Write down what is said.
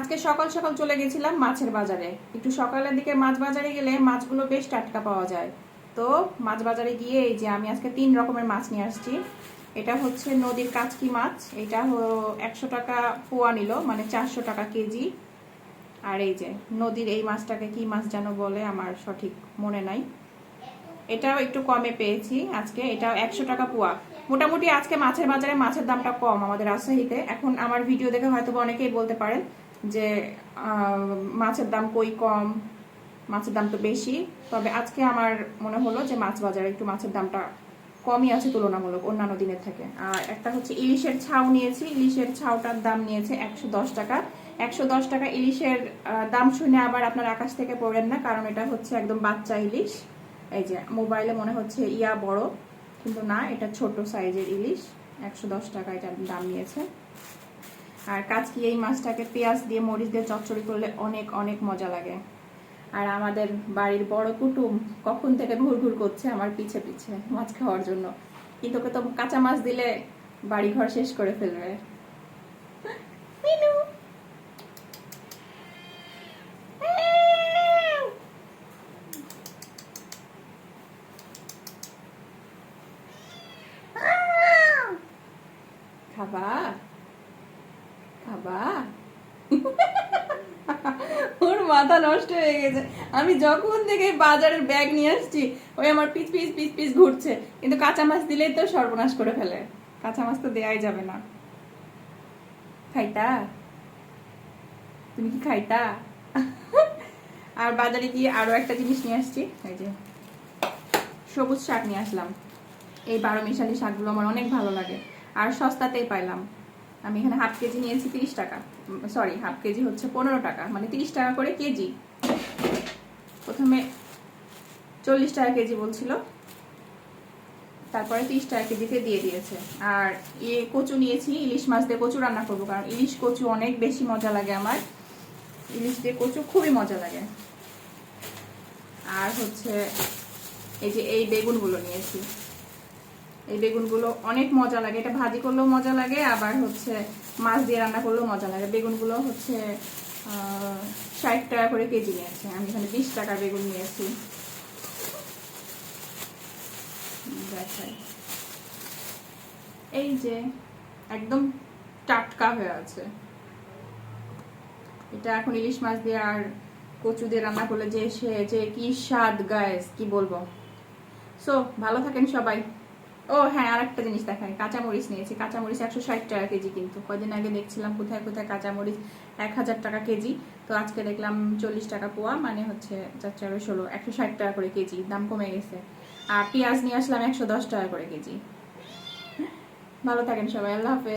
আজকে সকাল সকাল চলে গেছিলাম মাছের বাজারে। একটু সকালের দিকে মাছ বাজারে গেলে মাছগুলো বেশ টাটকা পাওয়া যায়। তো মাছ বাজারে গিয়ে এই যে আমি আজকে 3 রকমের মাছ নিয়ে আসছি। এটা হচ্ছে নদীর কাচকি মাছ, এটা 100 টাকা পোয়া নিল, মানে 400 টাকা কেজি। আর এই যে নদীর এই মাছটাকে কি মাছ যেন বলে, আমার সঠিক মনে নাই। এটাও একটু কমে পেয়েছি আজকে, এটাও 100 টাকা পোয়া। মোটামুটি আজকে মাছের বাজারে মাছের দামটা কম আমাদের রাজশাহীতে। এখন আমার ভিডিও দেখে হয়তো অনেকেই বলতে পারেন যে মাছের দাম কই কম, মাছের দাম তো বেশি। তবে আজকে আমার মনে হলো যে মাছ বাজারে একটু মাছের দামটা কমই আছে তুলনামূলক অন্যান্য দিনের থেকে। আর একটা হচ্ছে ইলিশের ছাউ নিয়েছি, ইলিশের ছাউটার দাম নিয়েছে 110 টাকা। 110 টাকা ইলিশের দাম শুনে আবার আপনার আকাশ থেকে পড়েন না, কারণ এটা হচ্ছে একদম বাচ্চা ইলিশ। এই যে মোবাইলে মনে হচ্ছে ইয়া বড়, কিন্তু না, এটা ছোট সাইজের ইলিশ। 110 টাকা এটার দাম নিয়েছে। আর কাচকি এই মাছটাকে পেঁয়াজ দিয়ে মরিচ দিয়ে চচ্চড়ি করলে অনেক অনেক মজা লাগে। আর আমাদের বাড়ির বড় কুটুম কখন থেকে ঘুরঘুর করছে আমার পিছে পিছে মাছ খাওয়ার জন্য, কিন্তু ওকে তো কাঁচা মাছ দিলে বাড়ি ঘর শেষ করে ফেলবে। খাবা খাবা ওর মাথা নষ্ট হয়ে গেছে। আমি যখন থেকে বাজারের ব্যাগ নিয়ে আসছি ওই আমার পিস পিস পিস পিস ঘুরছে, কিন্তু কাঁচা মাছ দিলেই তো সর্বনাশ করে ফেলে। কাঁচা মাছ তো দেয়াই যাবে না। খাইতা? তুমি কি খাইতা? আর বাজারে গিয়ে আরো একটা জিনিস নিয়ে আসছি, এই যে সবুজ শাক নিয়ে আসলাম। এই 12 মিশালি শাকগুলো আমার অনেক ভালো লাগে, আর সস্তাতেই পাইলাম। আমি এখানে হাফ কেজি নিয়েছি 30 টাকা, সরি হাফ কেজি হচ্ছে 15 টাকা, মানে 30 টাকা করে কেজি। প্রথমে 40 টাকা কেজি বলছিল, তারপরে 30 টাকা কেজিতে দিয়ে দিয়েছে। আর কচু নিয়েছি, ইলিশ মাছ দিয়ে কচু রান্না করবো, কারণ ইলিশ কচু অনেক বেশি মজা লাগে আমার। ইলিশ দিয়ে কচু খুবই মজা লাগে। আর হচ্ছে এই যে এই বেগুনগুলো নিয়েছি, এই বেগুনগুলো অনেক মজা লাগে, এটা ভাজি করলেও মজা লাগে, আবার হচ্ছে মাছ দিয়ে রান্না করলেও মজা লাগে। বেগুনগুলো হচ্ছে 60 টাকা করে কেজি নিয়েছে, আমি এখানে 20 টাকার বেগুন নিয়েছি। দেখাই, এই যে একদম টাটকা হয়ে আছে। এটা এখন ইলিশ মাছ দিয়ে আর কচু দিয়ে রান্না করলে যে কি স্বাদ গাইস, কি বলবো। সো ভালো থাকেন সবাই। ও হ্যাঁ, আর একটা জিনিস দেখাই, কাঁচামরিচ নিয়েছি। কাঁচামরিচ 160 টাকা কেজি, কিন্তু কয়দিন আগে দেখছিলাম কোথায় কোথায় কাঁচামরিচ 1000 টাকা কেজি। তো আজকে দেখলাম 40 টাকা পোয়া, মানে হচ্ছে 4 16 160 টাকা করে কেজি, দাম কমে গেছে। আর পেঁয়াজ নিয়ে আসলাম 110 টাকা করে কেজি। ভালো থাকেন সবাই, আল্লাহ হাফেজ।